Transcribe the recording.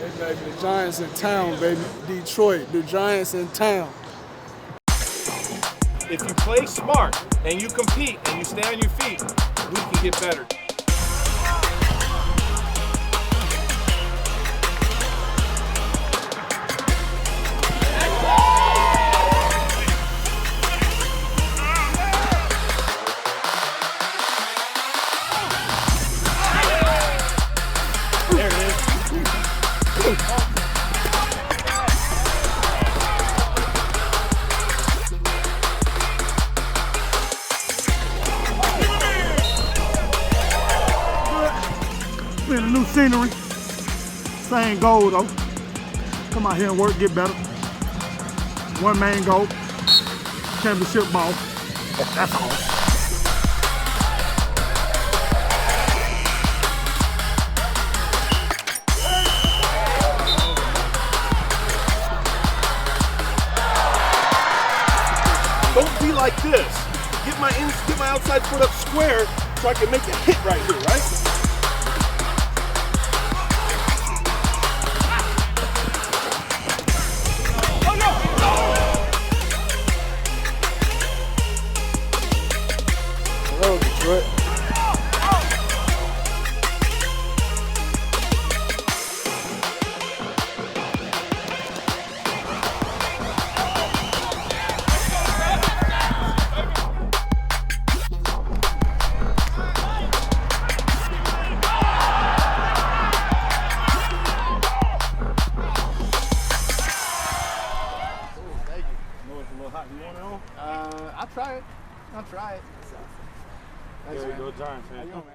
Hey, baby, the Giants in town, baby. Detroit, the Giants in town. If you play smart and you compete and you stay on your feet, we can get better. There it is. Been a new scenery, same goal though. Come out here and work, get better. One main goal, championship ball. That's all. Don't be like this. Get my outside foot up square so I can make a hit right here, right? Hello, Detroit. I'll try it. There we go, Giants fan.